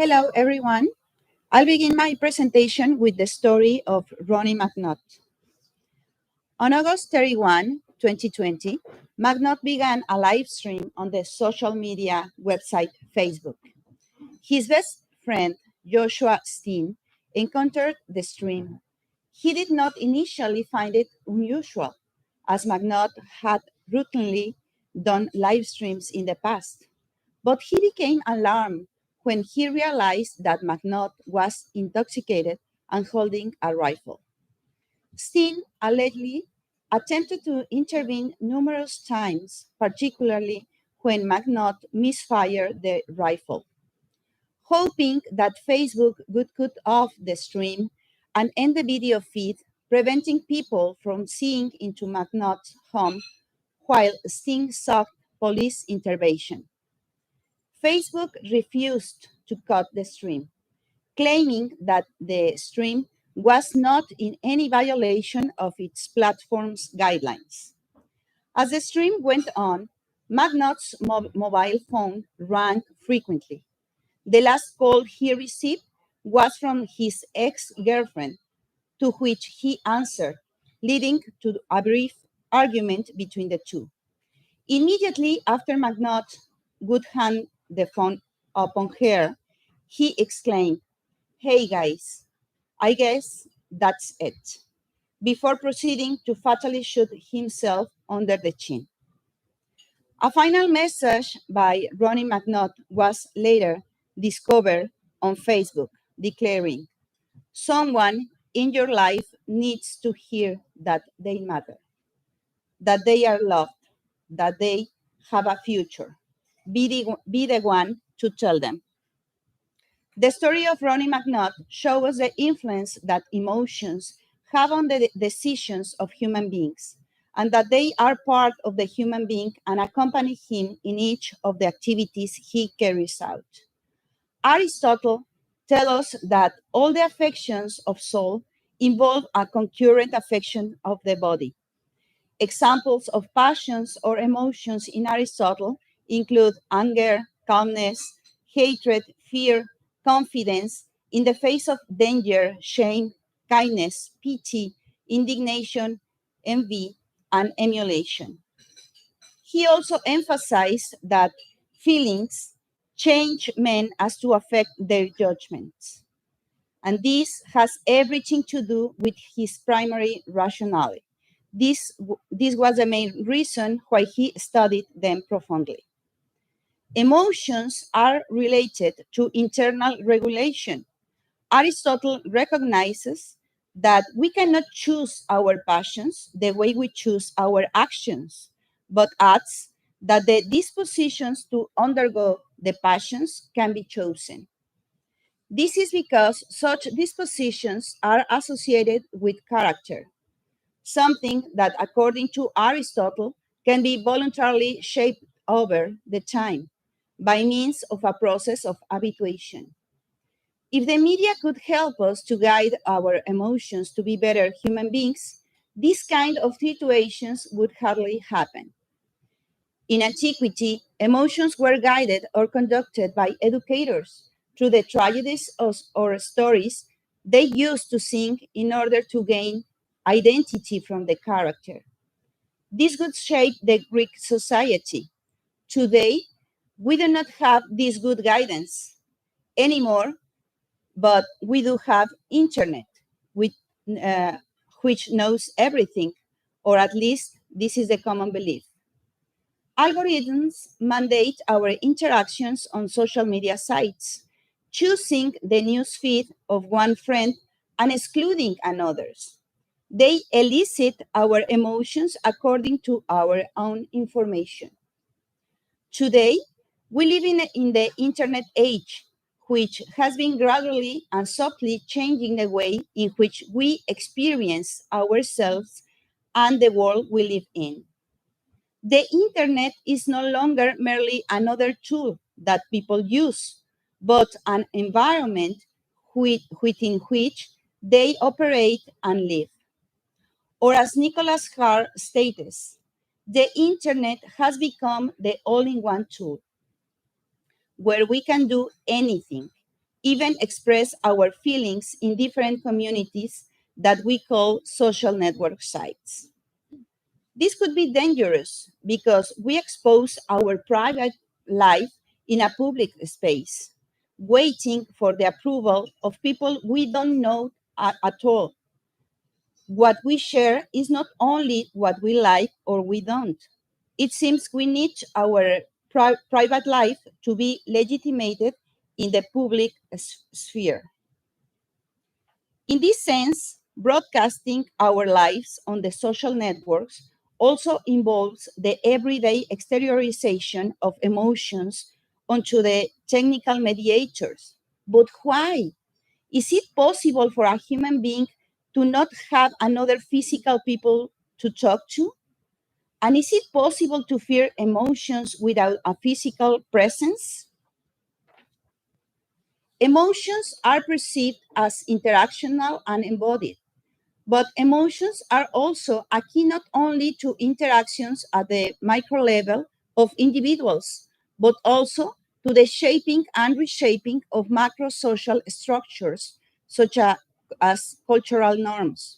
Hello, everyone. I'll begin my presentation with the story of Ronnie McNaught. On August 31, 2020, McNaught began a live stream on the social media website Facebook. His best friend, Joshua Steen, encountered the stream. He did not initially find it unusual, as McNaught had routinely done live streams in the past. But he became alarmed when he realized that McNaught was intoxicated and holding a rifle. Steen allegedly attempted to intervene numerous times, particularly when McNaught misfired the rifle. Hoping that Facebook would cut off the stream and end the video feed, preventing people from seeing into McNaught's home while Steen sought police intervention. Facebook refused to cut the stream, claiming that the stream was not in any violation of its platform's guidelines. As the stream went on, McNaught's mobile phone rang frequently. The last call he received was from his ex-girlfriend, to which he answered, leading to a brief argument between the two. Immediately after McNaught would hand the phone upon her, he exclaimed, "Hey guys, I guess that's it," before proceeding to fatally shoot himself under the chin. A final message by Ronnie McNaught was later discovered on Facebook, declaring, "Someone in your life needs to hear that they matter, that they are loved, that they have a future. Be the one to tell them." The story of Ronnie McNaught shows us the influence that emotions have on the decisions of human beings, and that they are part of the human being and accompany him in each of the activities he carries out. Aristotle tells us that all the affections of soul involve a concurrent affection of the body. Examples of passions or emotions in Aristotle include anger, calmness, hatred, fear, confidence in the face of danger, shame, kindness, pity, indignation, envy, and emulation. He also emphasized that feelings change men as to affect their judgments. And this has everything to do with his primary rationale. This was the main reason why he studied them profoundly. Emotions are related to internal regulation. Aristotle recognizes that we cannot choose our passions the way we choose our actions, but adds that the dispositions to undergo the passions can be chosen. This is because such dispositions are associated with character, something that, according to Aristotle, can be voluntarily shaped over the time by means of a process of habituation. If the media could help us to guide our emotions to be better human beings, this kind of situations would hardly happen. In antiquity, emotions were guided or conducted by educators through the tragedies or stories they used to sing in order to gain identity from the character. This would shape the Greek society. Today, we do not have this good guidance anymore, but we do have internet, with, uh, which knows everything, or at least this is the common belief. Algorithms mandate our interactions on social media sites, choosing the newsfeed of one friend and excluding another's. They elicit our emotions according to our own information. Today, we live in the internet age, which has been gradually and subtly changing the way in which we experience ourselves and the world we live in. The internet is no longer merely another tool that people use, but an environment within which they operate and live. Or as Nicholas Carr states, the internet has become the all-in-one tool where we can do anything, even express our feelings in different communities that we call social network sites. This could be dangerous because we expose our private life in a public space, waiting for the approval of people we don't know at all. What we share is not only what we like or we don't. It seems we need our private life to be legitimated in the public sphere. In this sense, broadcasting our lives on the social networks also involves the everyday exteriorization of emotions onto the technical mediators. But why? Is it possible for a human being to not have another physical people to talk to? And is it possible to feel emotions without a physical presence? Emotions are perceived as interactional and embodied, but emotions are also a key not only to interactions at the micro level of individuals, but also to the shaping and reshaping of macro social structures, such as cultural norms,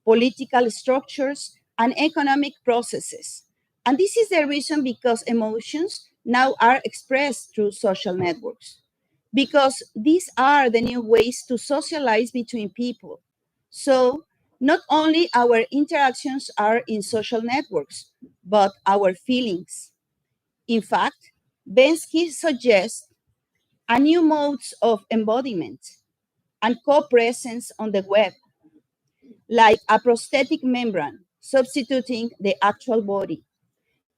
political structures, and economic processes. And this is the reason because emotions now are expressed through social networks, because these are the new ways to socialize between people. So, not only our interactions are in social networks, but our feelings. In fact, Bensky suggests a new modes of embodiment and co-presence on the web, like a prosthetic membrane substituting the actual body.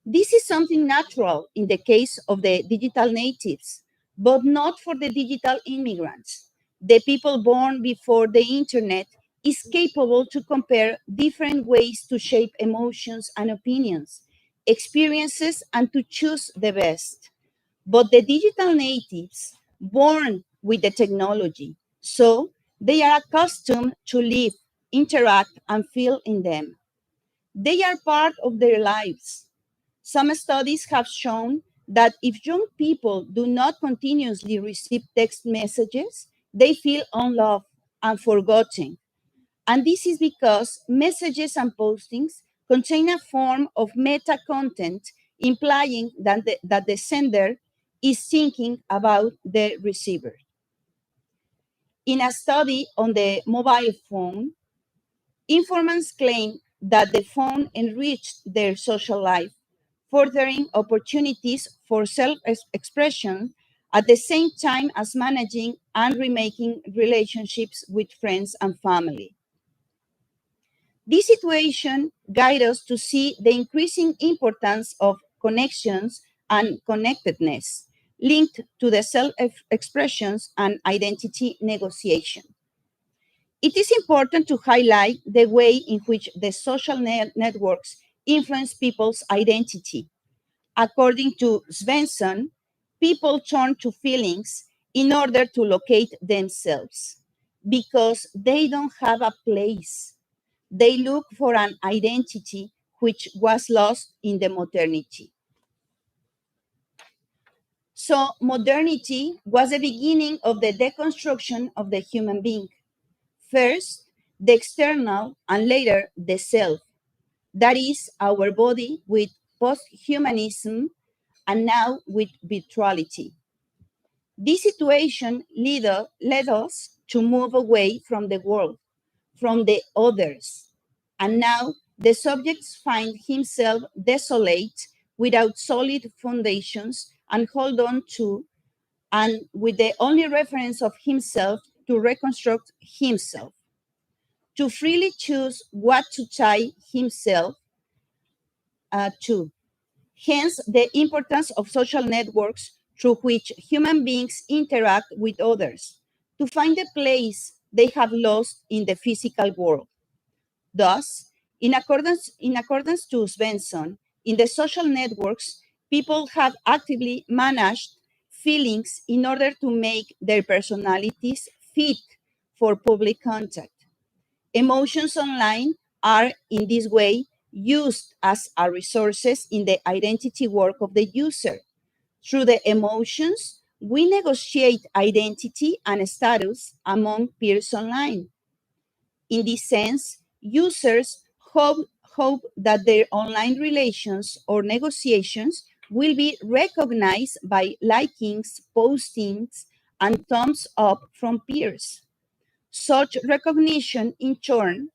This is something natural in the case of the digital natives, but not for the digital immigrants. The people born before the internet is capable to compare different ways to shape emotions and opinions, experiences, and to choose the best. But the digital natives born with the technology, so they are accustomed to live, interact, and feel in them. They are part of their lives. Some studies have shown that if young people do not continuously receive text messages, they feel unloved and forgotten. And this is because messages and postings contain a form of meta content implying that the sender is thinking about the receiver. In a study on the mobile phone, informants claim that the phone enriched their social life, furthering opportunities for self expression at the same time as managing and remaking relationships with friends and family. This situation guides us to see the increasing importance of connections and connectedness linked to the self expressions and identity negotiation. It is important to highlight the way in which the social networks influence people's identity. According to Svensson, people turn to feelings in order to locate themselves because they don't have a place. They look for an identity which was lost in the modernity. So, modernity was the beginning of the deconstruction of the human being. First, the external, and later the self. That is our body with post-humanism and now with virtuality. This situation led us to move away from the world, from the others. And now the subject finds himself desolate without solid foundations and hold on to, and with the only reference of himself to reconstruct himself, to freely choose what to tie himself to. Hence, the importance of social networks through which human beings interact with others to find the place they have lost in the physical world. Thus, in accordance to Svensson, in the social networks, people have actively managed feelings in order to make their personalities fit for public contact. Emotions online are in this way used as resources in the identity work of the user. Through the emotions, we negotiate identity and status among peers online. In this sense, users hope that their online relations or negotiations will be recognized by likings, postings, and thumbs up from peers. Such recognition, in turn,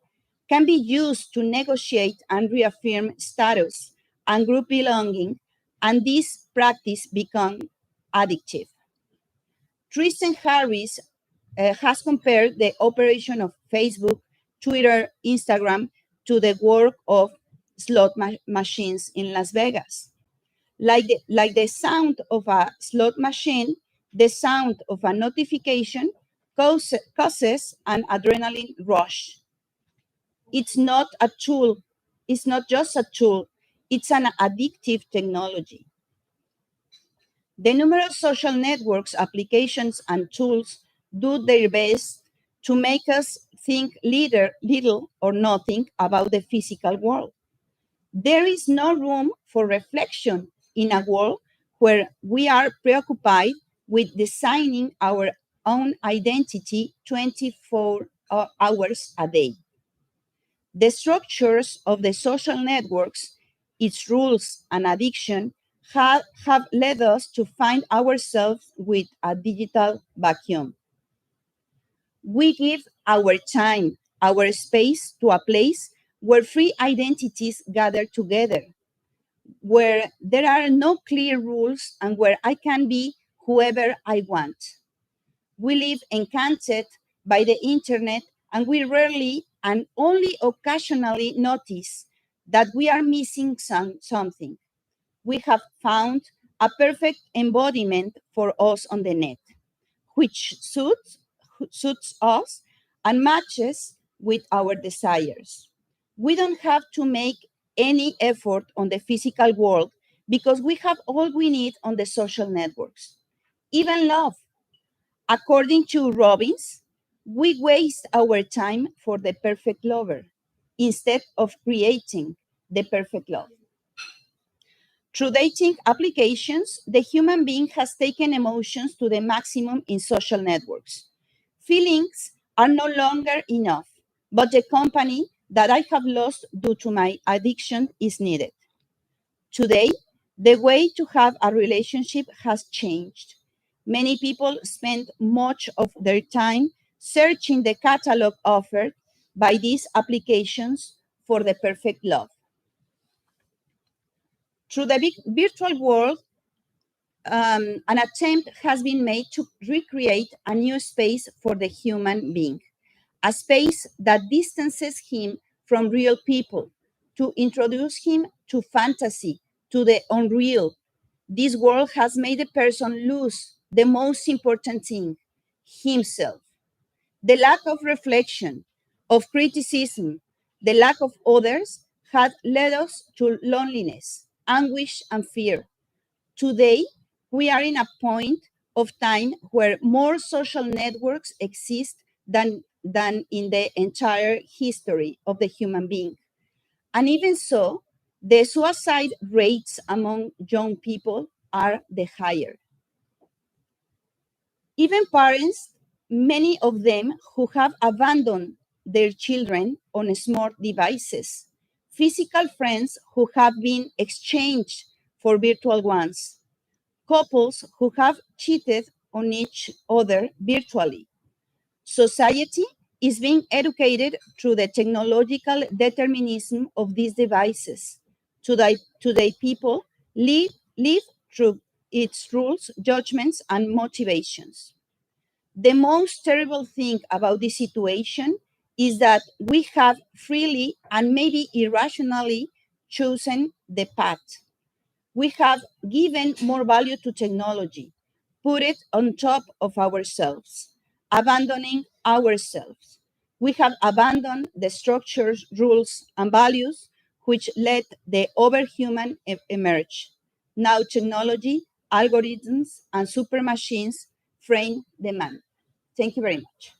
can be used to negotiate and reaffirm status and group belonging, and this practice becomes addictive. Tristan Harris has compared the operation of Facebook, Twitter, Instagram to the work of slot machines in Las Vegas. Like the sound of a slot machine, the sound of a notification causes an adrenaline rush. It's not a tool, it's not just a tool, it's an addictive technology. The numerous social networks, applications, and tools do their best to make us think little or nothing about the physical world. There is no room for reflection in a world where we are preoccupied with designing our own identity 24 hours a day. The structures of the social networks, its rules and addiction have led us to find ourselves with a digital vacuum. We give our time, our space to a place where free identities gather together, where there are no clear rules and where I can be whoever I want. We live enchanted by the internet, and we rarely and only occasionally notice that we are missing something. We have found a perfect embodiment for us on the net, which suits us and matches with our desires. We don't have to make any effort on the physical world because we have all we need on the social networks. Even love. According to Robbins, we waste our time for the perfect lover instead of creating the perfect love. Through dating applications, the human being has taken emotions to the maximum in social networks. Feelings are no longer enough, but the company that I have lost due to my addiction is needed. Today, the way to have a relationship has changed. Many people spend much of their time searching the catalog offered by these applications for the perfect love. Through the virtual world, an attempt has been made to recreate a new space for the human being, a space that distances him from real people, to introduce him to fantasy, to the unreal. This world has made a person lose the most important thing, himself. The lack of reflection, of criticism, the lack of others had led us to loneliness, anguish, and fear. Today, we are in a point of time where more social networks exist than in the entire history of the human being. And even so, the suicide rates among young people are the higher. Even parents, many of them who have abandoned their children on smart devices, physical friends who have been exchanged for virtual ones, couples who have cheated on each other virtually. Society is being educated through the technological determinism of these devices. Today people live through its rules, judgments, and motivations. The most terrible thing about this situation is that we have freely and maybe irrationally chosen the path. We have given more value to technology, put it on top of ourselves, abandoning ourselves. We have abandoned the structures, rules, and values which let the overhuman emerge. Now technology, algorithms, and super machines frame the man. Thank you very much.